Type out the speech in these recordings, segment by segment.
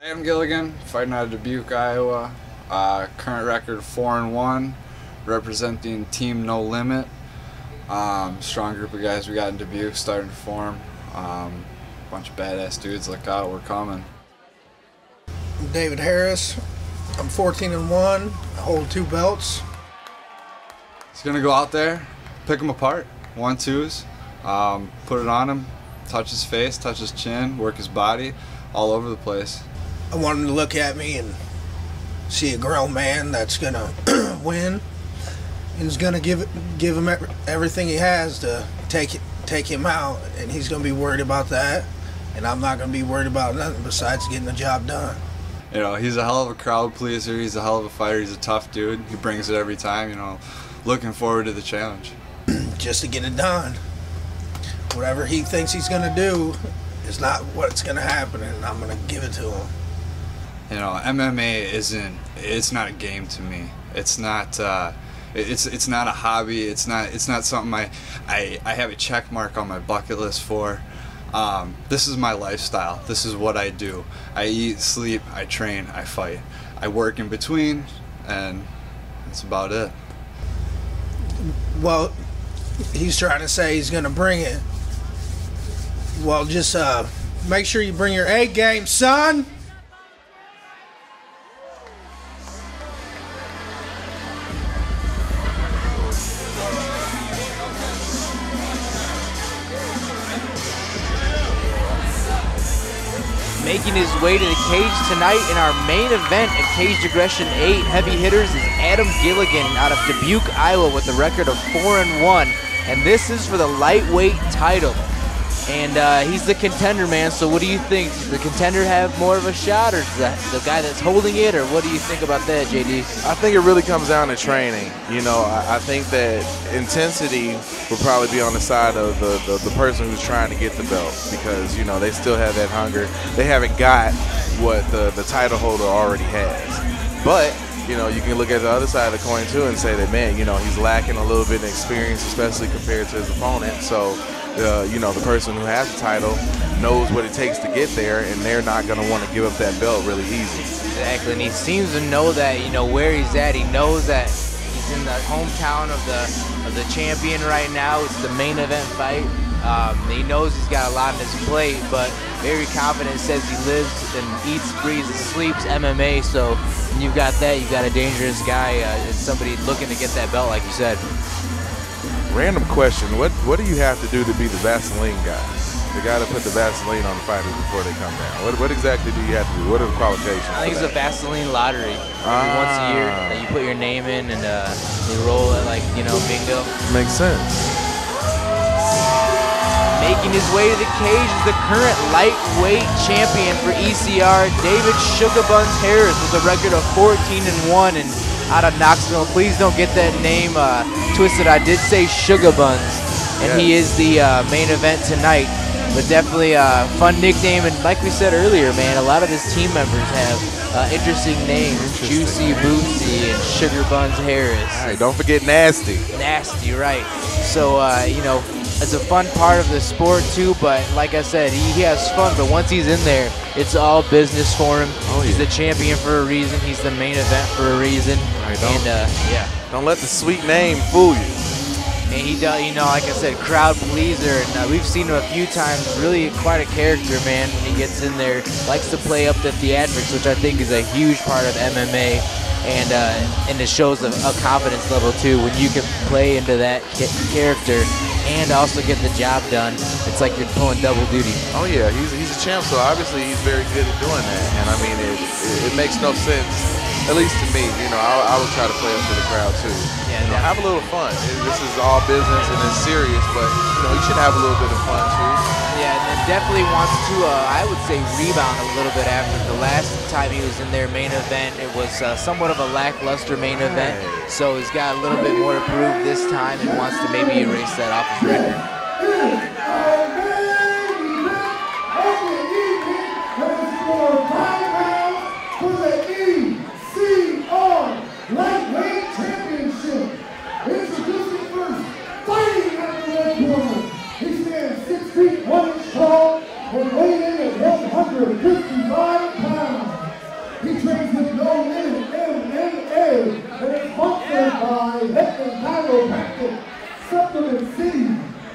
Hey, I'm Gilligan, fighting out of Dubuque, Iowa. Current record 4-1, representing Team No Limit. Strong group of guys we got in Dubuque, starting to form. Bunch of badass dudes. Look out, we're coming. I'm David Harris. I'm 14-1. I hold 2 belts. He's gonna go out there, pick him apart, 1-2s, put it on him, touch his face, touch his chin, work his body, all over the place. I want him to look at me and see a grown man that's gonna win, and he's gonna give him everything he has to take him out, and he's gonna be worried about that, and I'm not gonna be worried about nothing besides getting the job done. You know, he's a hell of a crowd pleaser. He's a hell of a fighter. He's a tough dude. He brings it every time. You know, looking forward to the challenge. Just to get it done. Whatever he thinks he's gonna do is not what's gonna happen, and I'm gonna give it to him. You know, MMA it's not a game to me. It's not it's not a hobby. It's not something I have a check mark on my bucket list for. This is my lifestyle. This is what I do. I eat, sleep, I train, I fight. I work in between, and that's about it. Well, he's trying to say he's gonna bring it. Well, just make sure you bring your A game, son. Making his way to the cage tonight in our main event at Caged Aggression 8 Heavy Hitters is Adam Gilligan out of Dubuque, Iowa with a record of 4-1, and this is for the lightweight title. And he's the contender, man, so what do you think? Does the contender have more of a shot, or the guy that's holding it, or what do you think about that, JD? I think it really comes down to training. You know, I think that intensity will probably be on the side of the person who's trying to get the belt, because, you know, they still have that hunger. They haven't got what the title holder already has. But, you know, you can look at the other side of the coin, too, and say that, man, you know, he's lacking a little bit of experience, especially compared to his opponent. So, you know, the person who has the title knows what it takes to get there, and they're not going to want to give up that belt really easy. Exactly, and he seems to know that, you know, where he's at. He knows that he's in the hometown of the champion right now. It's the main event fight. He knows he's got a lot on his plate, but very confident. Says he lives and eats, breathes, and sleeps MMA. So when you've got that, you've got a dangerous guy and somebody looking to get that belt, like you said. Random question, what do you have to do to be the Vaseline guy? The guy to put the Vaseline on the fighters before they come down. What exactly do you have to do? What are the qualifications? I think it's a Vaseline lottery. Once a year that you put your name in, and you roll it like, you know, bingo. Makes sense. Making his way to the cage is the current lightweight champion for ECR, David Shuga Bunz Harris, with a record of 14-1 and out of Knoxville. Please don't get that name twisted. I did say Shuga Bunz, and yes, he is the main event tonight. But definitely a fun nickname, and like we said earlier, man, a lot of his team members have interesting names. Juicy Bootsy and Sugar Bunz Harris. All right, don't forget Nasty. Nasty, right. So, you know, it's a fun part of the sport too, but like I said, he has fun, but once he's in there, it's all business for him. Oh, yeah. He's the champion for a reason. He's the main event for a reason. Right, yeah. Don't let the sweet name fool you. And he does, you know, like I said, crowd pleaser, and we've seen him a few times. Really quite a character, man, when he gets in there. Likes to play up the theatrics, which I think is a huge part of MMA. And it shows a confidence level too when you can play into that character and also get the job done. It's like you're pulling double duty. Oh yeah, he's a champ, so obviously he's very good at doing that. And I mean, it makes no sense, at least to me. You know, I would try to play up to the crowd too. Yeah, you know, have a little fun. This is all business and it's serious, but you know, you should have a little bit of fun too. Yeah, and then definitely wants to, I would say, rebound a little bit after the last time he was in their main event. It was somewhat of a lackluster main event, so he's got a little bit more to prove this time and wants to maybe erase that off his record. Lightweight Championship. Introducing first, fighting at the red corner. He stands 6 feet 1 inch tall and weighing in at 155 pounds. MMA, and it's sponsored by Heckman Chiropractic, Supplement City,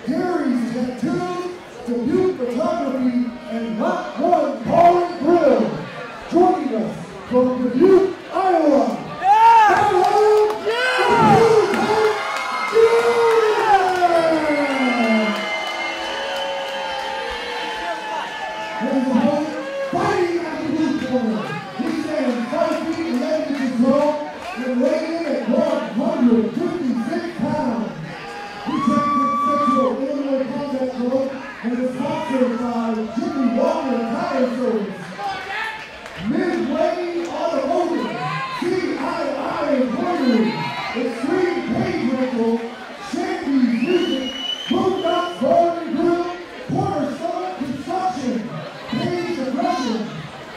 Gary's Tattoos, Dubuque Photography, and Not One Bar and Grill. Joining us from Dubuque, Iowa. Fighting at the blue corner. He stands 5 feet 11 inches tall and weighing in at 156 pounds. He trains at Central Illinois Combat Club and is sponsored by Jimmy Walker Tire Service. Midway Automotive, CII Embroidery, Extreme Page Rental, Shanty's Music, Knox Bar and Grill, Porter Stone Construction, Page Aggression,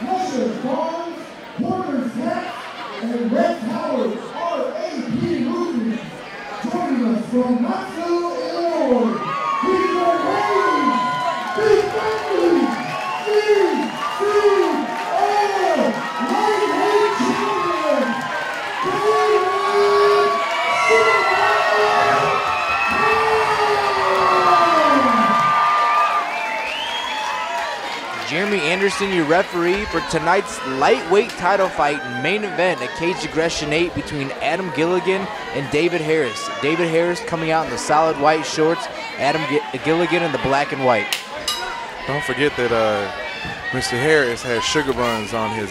Lusher Farms, Porter Snacks, and Red Towers RAP Roofing. Joining us from Knoxville, Illinois, he's the reigning defending CCL lightweight champion, David Shuga! Jeremy Anderson, your referee for tonight's lightweight title fight and main event at Cage Aggression 8 between Adam Gilligan and David Harris. David Harris coming out in the solid white shorts, Adam Gilligan in the black and white. Don't forget that Mr. Harris has Shuga Bunz on his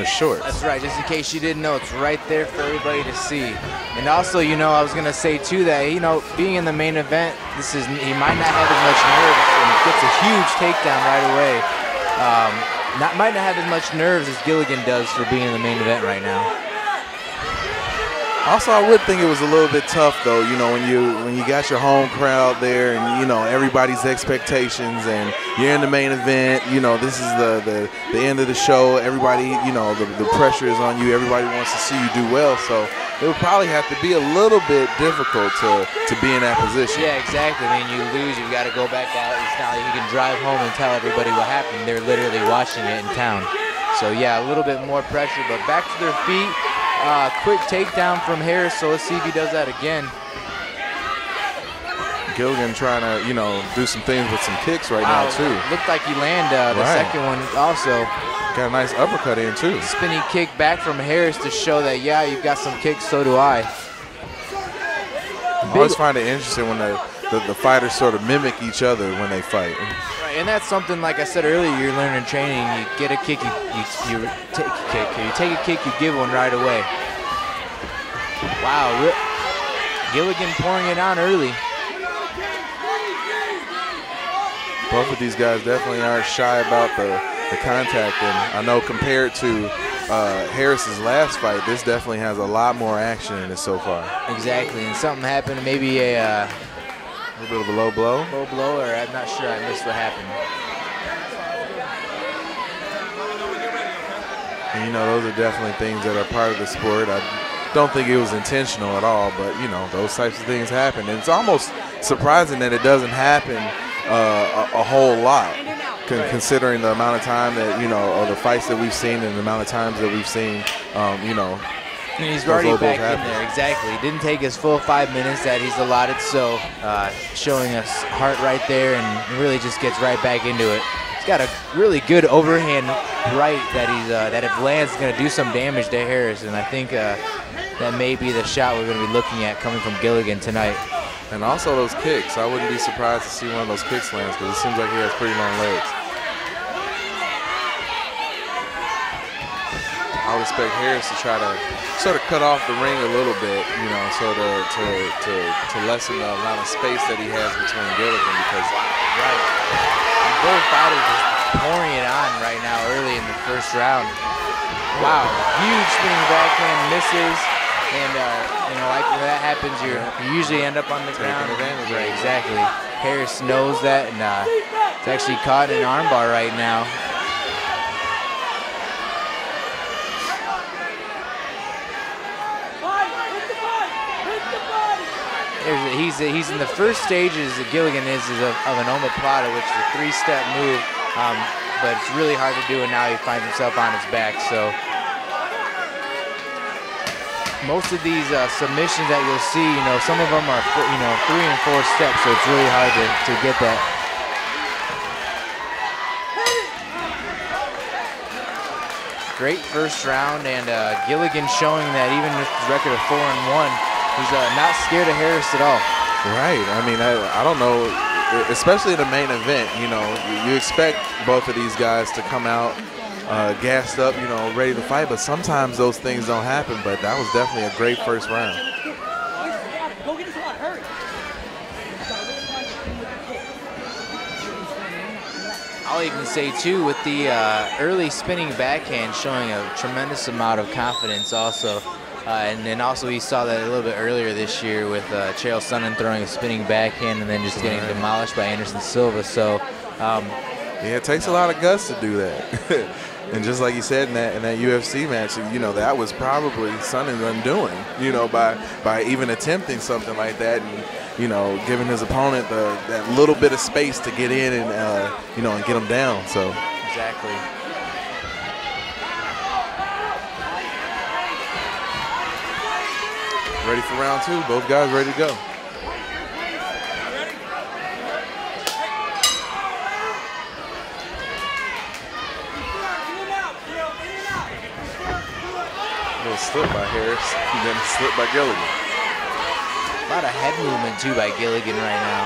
shorts. That's right, just in case you didn't know, it's right there for everybody to see. And also, you know, I was gonna say too that, you know, being in the main event, he might not have as much nerves and gets a huge takedown right away. Might not have as much nerves as Gilligan does for being in the main event right now. Also, I would think it was a little bit tough though, you know, when you got your home crowd there and, you know, everybody's expectations and you're in the main event, you know, this is the end of the show. Everybody, you know, the pressure is on you. Everybody wants to see you do well. So it would probably have to be a little bit difficult to be in that position. Yeah, exactly. I mean, you lose, you've got to go back out. It's not like you can drive home and tell everybody what happened. They're literally watching it in town. So yeah, a little bit more pressure, but back to their feet. Quick takedown from Harris, so let's see if he does that again. Gilligan trying to, you know, do some things with some kicks right now too. Looked like he landed the second one also. Got a nice uppercut in too. Spinning kick back from Harris to show that, yeah, you've got some kicks, so do I. I always find it interesting when the fighters sort of mimic each other when they fight. Right, and that's something, like I said earlier, you learn in training. You get a kick, you take a kick. You take a kick, you give one right away. Wow, Gilligan pouring it on early. Both of these guys definitely aren't shy about the contact, and I know compared to Harris's last fight, this definitely has a lot more action in it so far. Exactly, and something happened, maybe a little bit of a low blow. Low blow, or I'm not sure, I missed what happened. And you know, those are definitely things that are part of the sport. I don't think it was intentional at all, but you know, those types of things happen. And it's almost surprising that it doesn't happen a whole lot, considering the amount of time that, you know, or the fights that we've seen and the amount of times that we've seen, you know. And he's already back in there, exactly. Didn't take his full 5 minutes that he's allotted, so showing us heart right there and really just gets right back into it. He's got a really good overhand right that if lands is going to do some damage to Harris, and I think that may be the shot we're going to be looking at coming from Gilligan tonight. And also those kicks. I wouldn't be surprised to see one of those kicks lands because it seems like he has pretty long legs. I would expect Harris to try to sort of cut off the ring a little bit, you know, so to lessen the amount of space that he has between Gilligan, because both fighters just pouring it on right now early in the first round. Wow, huge spinning backhand misses, and you know, like when that happens, you usually end up on the ground. Right, exactly. Harris knows that, and it's actually caught in an armbar right now. He's in the first stages that Gilligan is of an omoplata, which is a 3-step move, but it's really hard to do, and now he finds himself on his back. So most of these submissions that you'll see, some of them are, 3 and 4 steps, so it's really hard to get that. Great first round, and Gilligan showing that even with his record of 4-1, he's not scared of Harris at all. Right. I mean, I don't know, especially in the main event, you expect both of these guys to come out gassed up, ready to fight, but sometimes those things don't happen, but that was definitely a great first round. I'll even say, too, with the early spinning backhand showing a tremendous amount of confidence also. And then also we saw that a little bit earlier this year with Chael Sonnen throwing a spinning backhand and then just getting demolished by Anderson Silva. So, yeah, it takes a lot of guts to do that. And just like you said in that UFC match, that was probably Sonnen's undoing, by even attempting something like that and, giving his opponent that little bit of space to get in and, and get him down. So exactly. Ready for round 2. Both guys ready to go. Slip by Harris, and then slip by Gilligan. A lot of head movement too by Gilligan right now.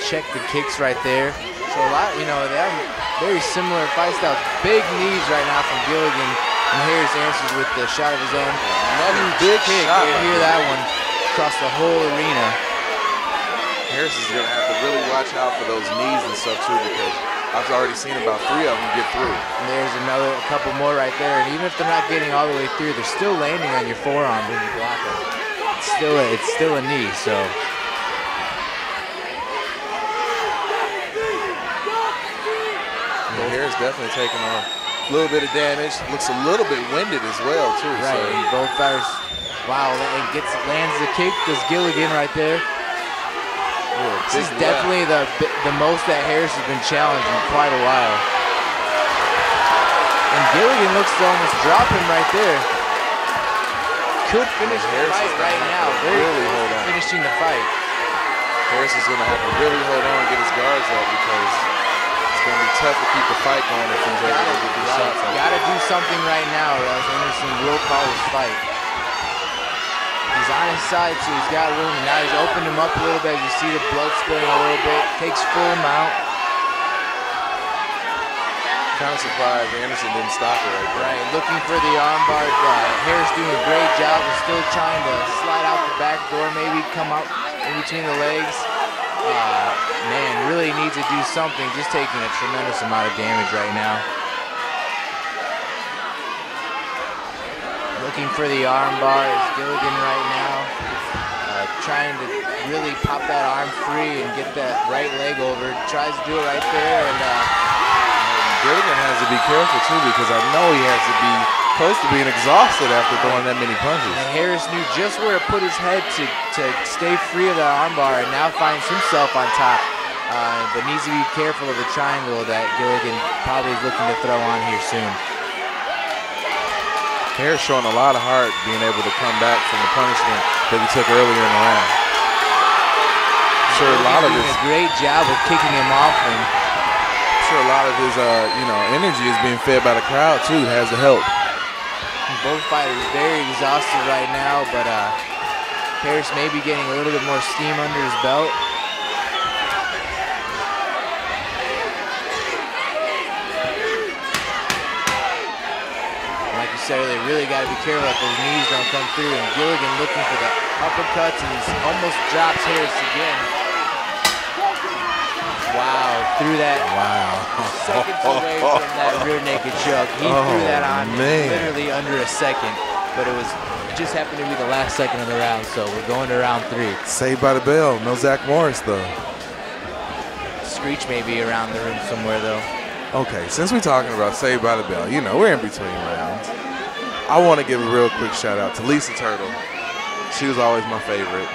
Check the kicks right there. So a lot, they have very similar fight styles. Big knees right now from Gilligan, and Harris answers with the shot of his own. Another big kick. You hear that one across the whole arena. Harris is going to have to really watch out for those knees and stuff too, because I've already seen about 3 of them get through. And there's a couple more right there. And even if they're not getting all the way through, they're still landing on your forearm when you block it. It's still a knee, so. Well, Harris definitely taking a little bit of damage. Looks a little bit winded as well, too. Right, so. and both fighters, wow, lands the kick, does Gilligan right there. This is definitely the most that Harris has been challenged in quite a while. And Gilligan looks to almost drop him right there. Could finish the fight right now. Very close to finishing the fight. Harris is going to have to really hold on and get his guards up because it's going to be tough to keep the fight going if he's able to get these shots. Got to do something right now or else Anderson will call his fight. He's on his side, so he's got room. Now he's opened him up a little bit. You see the blood spilling a little bit. Takes full amount. Kind of surprised Anderson didn't stop it right there. Right, looking for the armbar. Harris doing a great job of still trying to slide out the back door, maybe come up in between the legs. Man, really needs to do something. Just taking a tremendous amount of damage right now. Looking for the armbar is Gilligan right now. Trying to really pop that arm free and get that right leg over. Tries to do it right there. And Gilligan has to be careful too because I know he has to be close to being exhausted after throwing that many punches. And Harris knew just where to put his head to stay free of that armbar and now finds himself on top. But needs to be careful of the triangle that Gilligan probably is looking to throw on here soon. Harris showing a lot of heart being able to come back from the punishment that he took earlier in the round. I'm sure a lot of his great job of kicking him off, and I'm sure a lot of his energy is being fed by the crowd too. Has to help. Both fighters very exhausted right now, but Harris may be getting a little bit more steam under his belt. They really got to be careful that those knees don't come through. And Gilligan looking for the uppercuts, and he's almost drops Harris again. Wow, threw that. Wow. Seconds away from that rear naked choke. He threw that on literally under a second, but it just happened to be the last second of the round. So we're going to round 3. Saved by the bell. No Zach Morris though. Screech may be around the room somewhere though. Okay, since we're talking about Saved by the Bell, we're in between rounds. I want to give a real quick shout out to Lisa Turtle. She was always my favorite.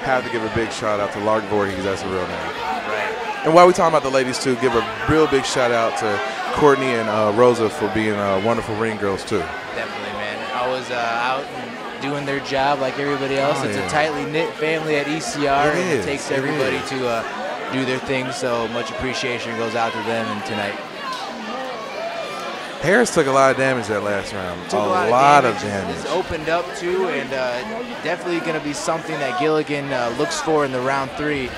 Have to give a big shout out to Lark Voorhees, that's a real name. Right. And while we're talking about the ladies too, give a real big shout out to Courtney and Rosa for being wonderful ring girls too. Definitely, man. always out and doing their job like everybody else. It's a tightly knit family at ECR, and it takes everybody to do their thing. So much appreciation goes out to them and tonight. Harris took a lot of damage that last round. A lot of damage. It's opened up too, and definitely going to be something that Gilligan looks for in the round 3.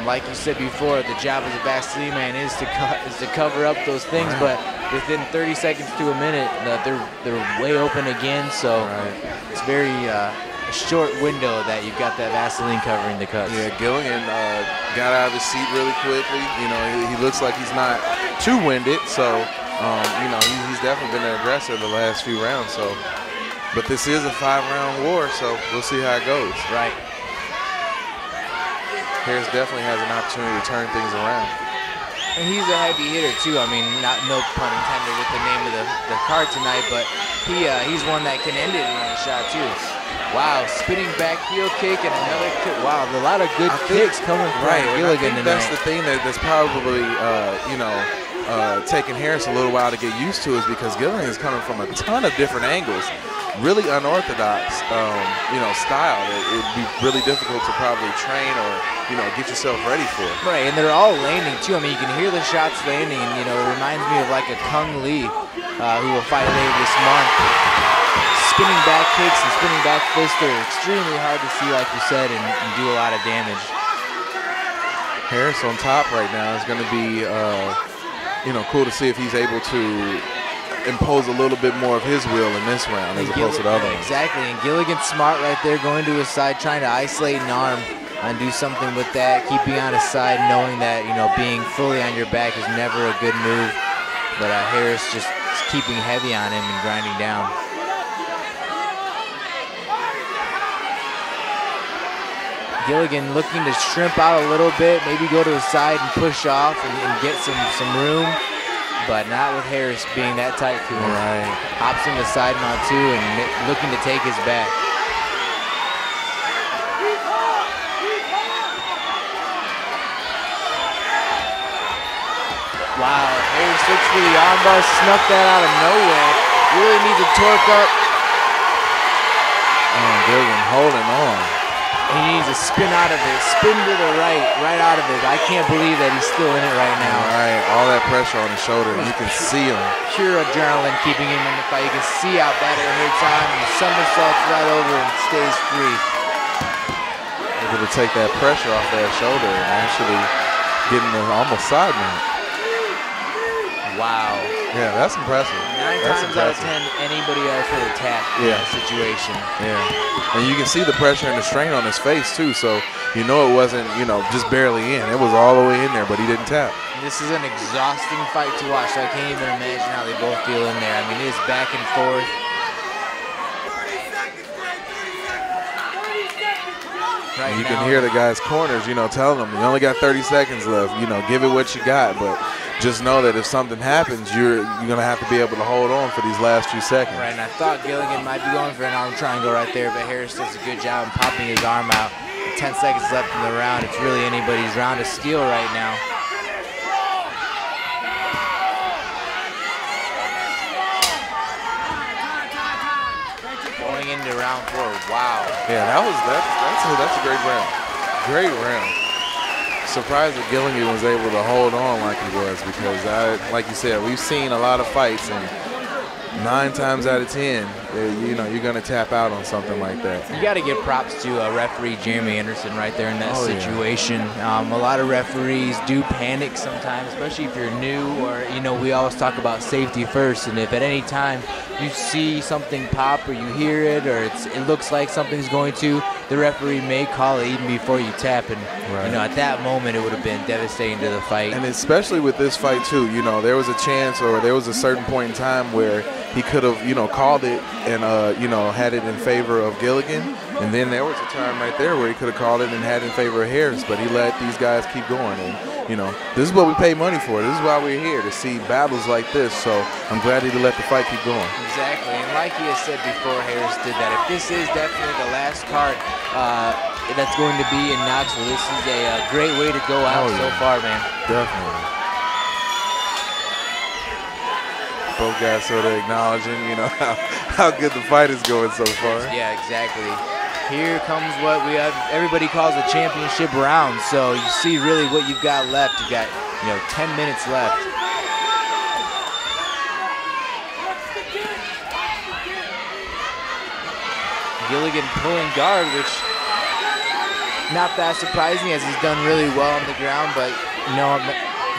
Like you said before, the job of the Vaseline man is to cover up those things, but within 30 seconds to a minute, they're way open again. So it's very a short window that you've got that Vaseline covering the cuts. Yeah, Gilligan got out of his seat really quickly. You know, he looks like he's not too winded, so. You know, he's definitely been an aggressor the last few rounds. So, but this is a 5-round war, so we'll see how it goes. Right. Harris definitely has an opportunity to turn things around. And he's a heavy hitter too. I mean, no pun intended with the name of the card tonight, but he's one that can end it in one shot too. Wow, spinning back heel kick and another kick. Wow, a lot of good kicks coming from Gilligan tonight. That's the thing that's probably you know. Taking Harris a little while to get used to is because Gilligan is coming from a ton of different angles, really unorthodox, you know, style. It'd be really difficult to probably train or, you know, get yourself ready for. Right, and they're all landing too. I mean, you can hear the shots landing, and you know, it reminds me of like a Kung Lee, who will fight later this month. Spinning back kicks and spinning back fists are extremely hard to see, like you said, and do a lot of damage. Harris on top right now is going to be. You know, cool to see if he's able to impose a little bit more of his will in this round as opposed to the other ones. Exactly, and Gilligan's smart right there, going to his side, trying to isolate an arm and do something with that, keeping on his side, knowing that, you know, being fully on your back is never a good move. But Harris just keeping heavy on him and grinding down. Gilligan looking to shrimp out a little bit, maybe go to his side and push off and get some room, but not with Harris being that tight to him. Right. Hops him to side mount too and looking to take his back. Wow, Harris looks for the armbar, snuck that out of nowhere. Really needs to torque up. And Gilligan holding on. He needs to spin out of it, spin to the right out of it. I can't believe that he's still in it right now. Right, all that pressure on his shoulder, you can see him. Pure adrenaline keeping him in the fight. You can see how bad it hurts on him. He somersaults right over and stays free. Able to take that pressure off that shoulder and actually getting the almost side mount. Wow. Yeah, that's impressive. 9 times out of 10, anybody else would have tapped in that situation. Yeah. And you can see the pressure and the strain on his face too, so you know it wasn't, you know, just barely in. It was all the way in there, but he didn't tap. This is an exhausting fight to watch, so I can't even imagine how they both feel in there. I mean, it is back and forth. Right you can hear the guys' corners, you know, telling them, you only got 30 seconds left, you know, give it what you got, but just know that if something happens, you're going to have to be able to hold on for these last few seconds. Right, and I thought Gilligan might be going for an arm triangle right there, but Harris does a good job in popping his arm out. 10 seconds left in the round. It's really anybody's round of steel right now. Going into round 4, wow. Yeah, that's a great round. Great round. Surprised that Gilligan was able to hold on like he was, because like you said, we've seen a lot of fights, and 9 times out of 10, you know, you're going to tap out on something like that. You got to give props to referee Jeremy Anderson right there in that situation. Yeah. A lot of referees do panic sometimes, especially if you're new, or, you know, we always talk about safety first, and if at any time you see something pop or you hear it or it looks like something's going to, the referee may call it even before you tap, and you know, at that moment it would have been devastating to the fight. And especially with this fight too, you know, there was a chance, or there was a certain point in time where he could have, you know, called it and you know, had it in favor of Gilligan, and then there was a time right there where he could have called it and had it in favor of Harris, but he let these guys keep going. And you know, this is what we pay money for. This is why we're here, to see battles like this. So I'm glad he let the fight keep going. Exactly, and like he has said before, Harris did that. If this is definitely the last card that's going to be in Knoxville, this is a great way to go out so far, man. Definitely. both guys sort of acknowledging, you know, how good the fight is going so far. Yeah, exactly. Here comes what we have, everybody calls a championship round. So you see really what you've got left. You've got, 10 minutes left. Gilligan pulling guard, which not that surprising as he's done really well on the ground, but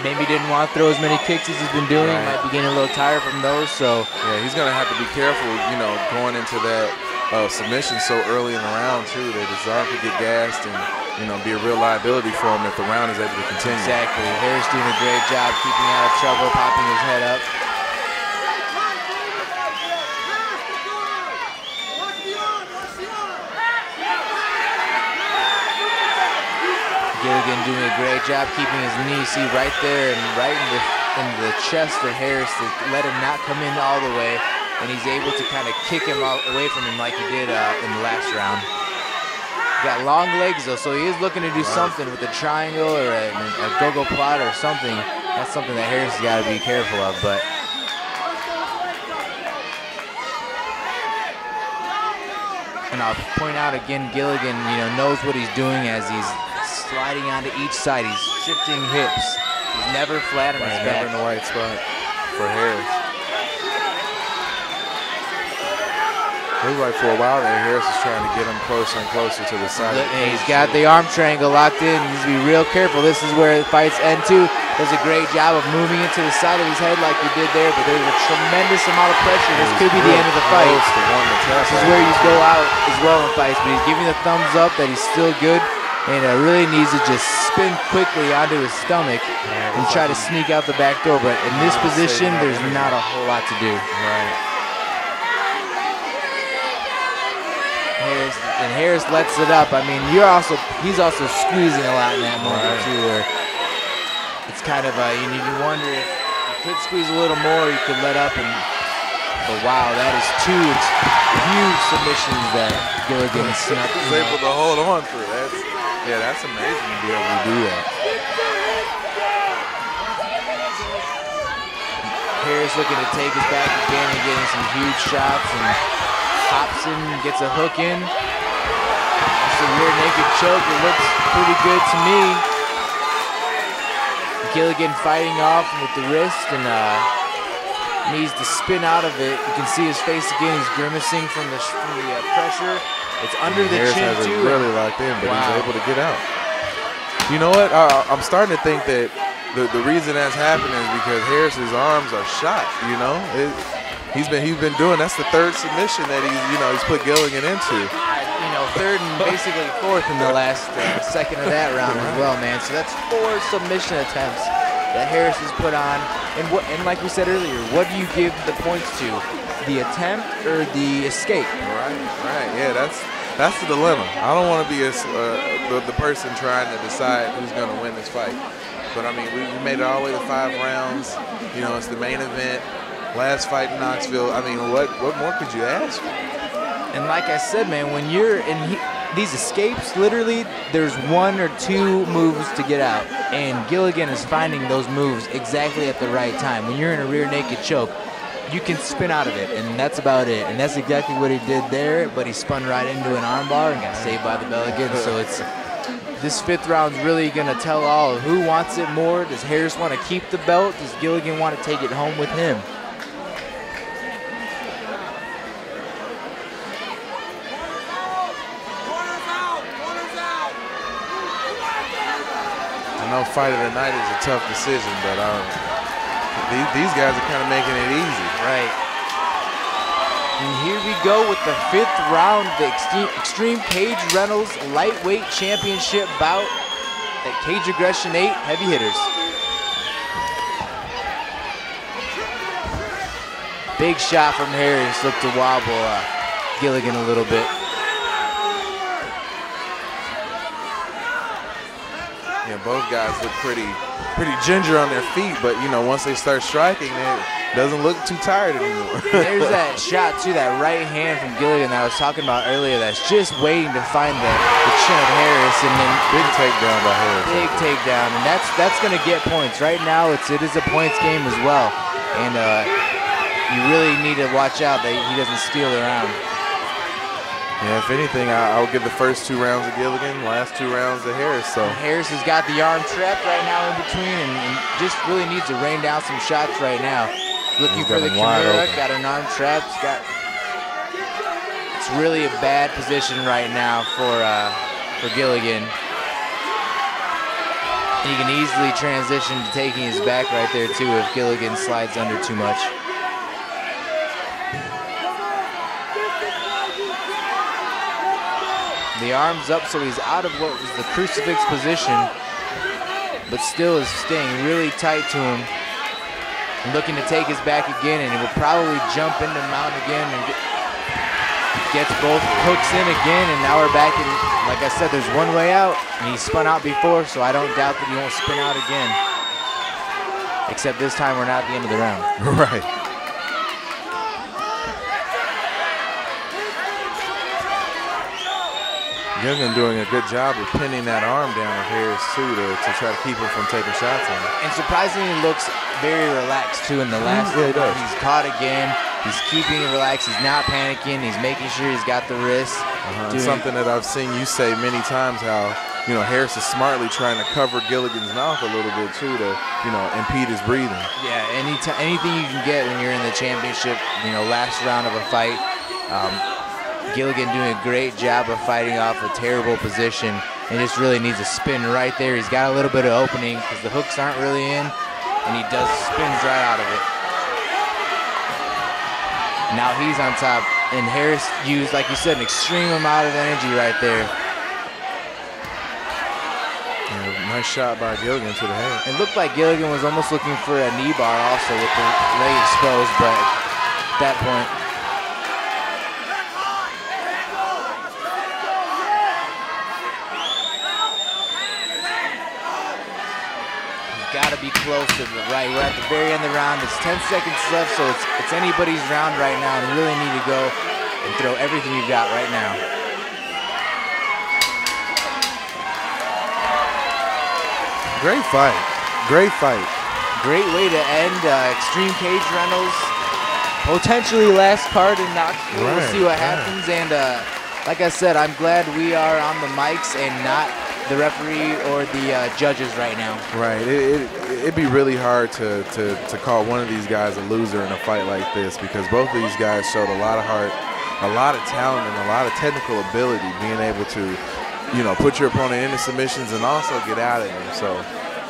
maybe didn't want to throw as many kicks as he's been doing. Right. Might be getting a little tired from those. So yeah, he's gonna have to be careful, going into that submission so early in the round too, that his arm could get gassed and be a real liability for him if the round is able to continue. Exactly. Harris doing a great job keeping out of trouble, popping his head up. Gilligan doing a great job keeping his knee, see right there and right in the chest of Harris to let him not come in all the way, and he's able to kind of kick him away from him like he did in the last round. Got long legs though, so he is looking to do something with a triangle or a go-go plot or something. That's something that Harris has got to be careful of, but. And I'll point out again, Gilligan, knows what he's doing as he's sliding onto each side. He's shifting hips. He's never flat on his back. Never in the right spot for Harris. Looks like for a while there, Harris is trying to get him closer and closer to the side. He's got the arm triangle locked in. He needs to be real careful. This is where the fights end too. Does a great job of moving it to the side of his head like he did there, but there's a tremendous amount of pressure. This could be the end of the fight. This is where you go out as well in fights, but he's giving the thumbs up that he's still good. And really needs to just spin quickly onto his stomach and try to sneak out the back door. But in this position, there's not a whole lot to do. Right. Harris lets it up. I mean, he's also squeezing a lot in that moment too. Where it's kind of you wonder if you could squeeze a little more, you could let up. But wow, that is two huge submissions that Gilligan is able to hold on through. That's amazing to be able to do that. Harris looking to take his back again and getting some huge shots and hops in, gets a hook in. That's a rear naked choke. It looks pretty good to me. Gilligan fighting off with the wrist and needs to spin out of it. You can see his face again. He's grimacing from the pressure. It's under the chin has too. It really locked in, but he's able to get out. You know what? I'm starting to think that the reason that's happening is because Harris's arms are shot. He's been doing. That's the third submission that he's put Gilligan into. Third and basically fourth in the last second of that round as well, man. So that's 4 submission attempts that Harris has put on. And like we said earlier, what do you give the points to? The attempt or the escape? Right. Yeah, that's the dilemma. I don't want to be the person trying to decide who's going to win this fight. But I mean, we made it all the way to 5 rounds. It's the main event. Last fight in Knoxville. I mean, what more could you ask for? And like I said, man, when you're in these escapes, literally, there's 1 or 2 moves to get out. And Gilligan is finding those moves exactly at the right time. When you're in a rear naked choke, you can spin out of it, and that's about it. And that's exactly what he did there, but he spun right into an armbar and got saved by the bell again. So this 5th round's really going to tell all who wants it more. Does Harris want to keep the belt? Does Gilligan want to take it home with him? I know fight of the night is a tough decision, but these guys are kind of making it easy. Right. And here we go with the 5th round, the Extreme Cage Reynolds Lightweight Championship bout at Cage Aggression 8 Heavy Hitters. Big shot from Harris, looked to wobble Gilligan a little bit. Yeah, both guys look pretty ginger on their feet, but once they start striking, it doesn't look too tired anymore. There's that shot too, that right hand from Gilligan that I was talking about earlier. That's just waiting to find the chin of Harris, and then big takedown by Harris. Big takedown, and that's going to get points. Right now, it is a points game as well, and you really need to watch out that he doesn't steal the round. Yeah, if anything, I would give the first 2 rounds to Gilligan, last 2 rounds to Harris. So Harris has got the arm trapped right now in between, and just really needs to rain down some shots right now. Looking for the Kimura, got an arm trapped. It's really a bad position right now for Gilligan. He can easily transition to taking his back right there too if Gilligan slides under too much. The arm's up, so he's out of what was the crucifix position, but still is staying really tight to him. Looking to take his back again, and he will probably jump into mount again and gets both hooks in again, and now we're back in, like I said, there's one way out, and he spun out before, so I don't doubt that he won't spin out again. Except this time we're not at the end of the round. Right. Gilligan doing a good job of pinning that arm down of Harris too to try to keep him from taking shots on him. And surprisingly looks very relaxed too in the last one. Yeah, he does. He's caught again. He's keeping it relaxed. He's not panicking. He's making sure he's got the wrist. Something that I've seen you say many times, how Harris is smartly trying to cover Gilligan's mouth a little bit too to impede his breathing. Yeah, anything you can get when you're in the championship, last round of a fight. Gilligan doing a great job of fighting off a terrible position, and just really needs a spin right there. He's got a little bit of opening because the hooks aren't really in, and he spins right out of it. Now he's on top, and Harris used, like you said, an extreme amount of energy right there. Yeah, nice shot by Gilligan to the head. It looked like Gilligan was almost looking for a knee bar also with the leg exposed, but at that point, got to be close to the right. We're at the very end of the round. It's 10 seconds left, so it's anybody's round right now, and really need to go and throw everything you've got right now. Great fight. Great fight. Great way to end Extreme Cage Rentals. Potentially last card in Knoxville. We'll see what happens. And like I said, I'm glad we are on the mics and not the referee or the judges right now. Right. It'd be really hard to call one of these guys a loser in a fight like this, because both of these guys showed a lot of heart, a lot of talent, and a lot of technical ability, being able to, put your opponent into submissions and also get out of them. So,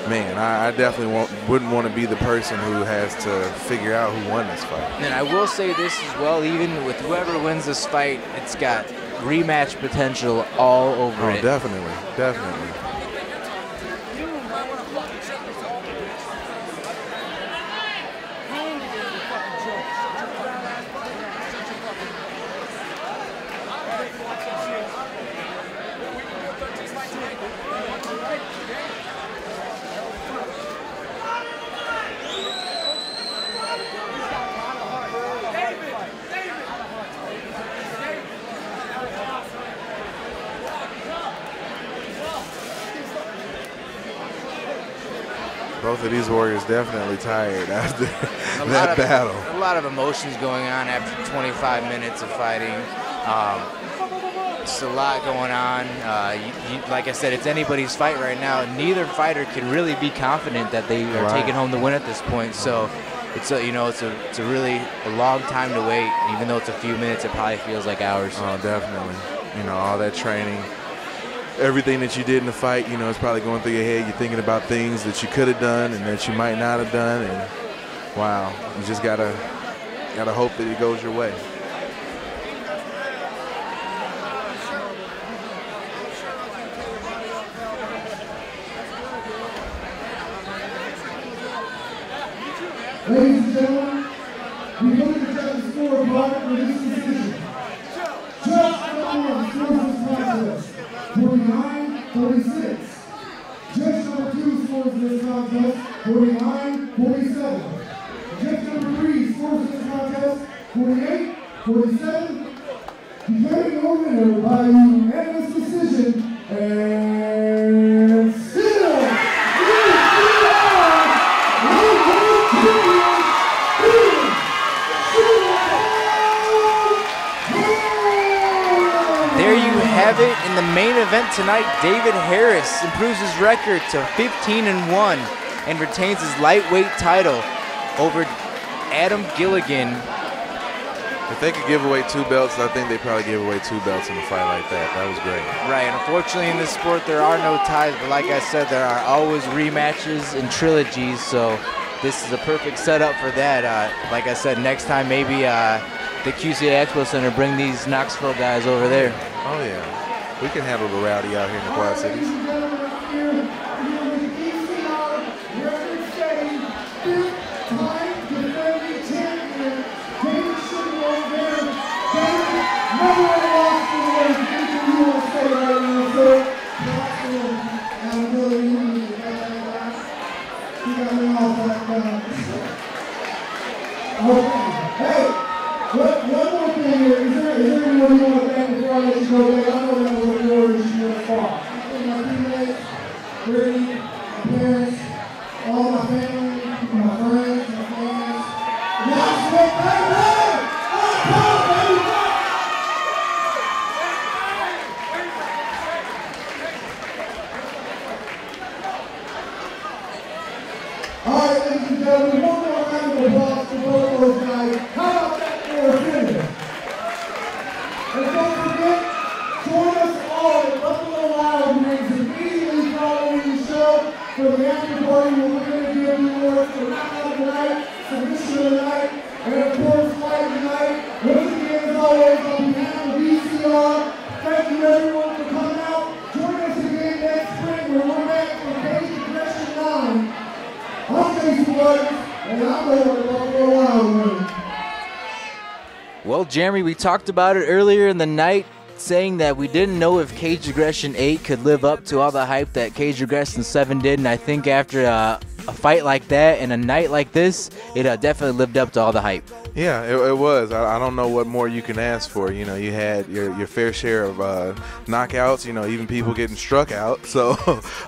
man, I definitely wouldn't want to be the person who has to figure out who won this fight. And I will say this as well, even with whoever wins this fight, it's got rematch potential all over it. Definitely, definitely. Both of these warriors definitely tired after that battle. A lot of emotions going on after 25 minutes of fighting. It's a lot going on. Like I said, it's anybody's fight right now. Neither fighter can really be confident that they are taking home the win at this point. So it's a really long time to wait. Even though it's a few minutes, it probably feels like hours. Oh, definitely. All that training. Everything that you did in the fight, it's probably going through your head. You're thinking about things that you could have done and that you might not have done, and wow, you just gotta hope that it goes your way. Ladies and gentlemen, we look at the scorecard for this decision. Judge number one scores this contest 49-46. Judge number two scores this contest 49-47. Judge number three scores this contest 48-47. Declaring your winner by unanimous decision, and still have it in the main event tonight. David Harris improves his record to 15-1 and retains his lightweight title over Adam Gilligan. If they could give away 2 belts, I think they probably give away 2 belts in a fight like that. That was great. Right, unfortunately in this sport there are no ties, but like I said, there are always rematches and trilogies, so this is a perfect setup for that. Like I said, next time maybe the QCA Expo Center bring these Knoxville guys over there. Oh yeah, we can handle the rowdy out here in the Quad Cities. Hey, one more thing here. Is there anyone you want to thank before I let you go there? I know that was a word this year far. I thank my teammates, Brittany, my parents, all my family, my friends, my fans. Knoxville, baby! All right, ladies and gentlemen, one more round of applause for both those guys. How about that for a finish? And don't forget, join us all at Buffalo Wild Wings immediately following the show for the after party where we're going to give you awards for knockout of the night, submission of the night, and of course, fight of the night. Once again, as always, on behalf of VCR, thank you everyone for coming out. Join us again next spring where we're back for Cage Aggression 9. I'm Jason Butters, and I'm over at Buffalo Wild Wings. Well, Jeremy, we talked about it earlier in the night, saying that we didn't know if Cage Aggression 8 could live up to all the hype that Cage Aggression 7 did, and I think after a fight like that and a night like this, it definitely lived up to all the hype. Yeah, it was. I don't know what more you can ask for. You know, you had your fair share of knockouts, you know, even people getting struck out. So,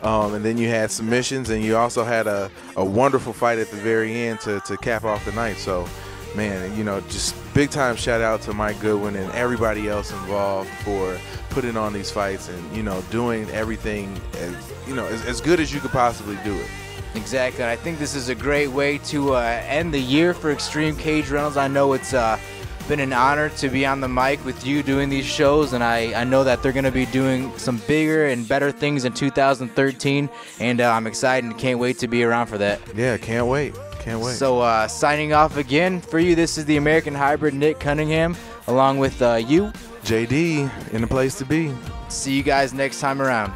and then you had submissions, and you also had a wonderful fight at the very end to cap off the night. So, man, you know, just big time shout out to Mike Goodwin and everybody else involved for putting on these fights and, you know, doing everything as good as you could possibly do it. Exactly, and I think this is a great way to end the year for Extreme Cage Reynolds. I know it's been an honor to be on the mic with you doing these shows, and I know that they're going to be doing some bigger and better things in 2013, and I'm excited and can't wait to be around for that. Yeah, can't wait. Can't wait. So signing off again for you, this is the American Hybrid Nick Cunningham, along with you. JD, in the place to be. See you guys next time around.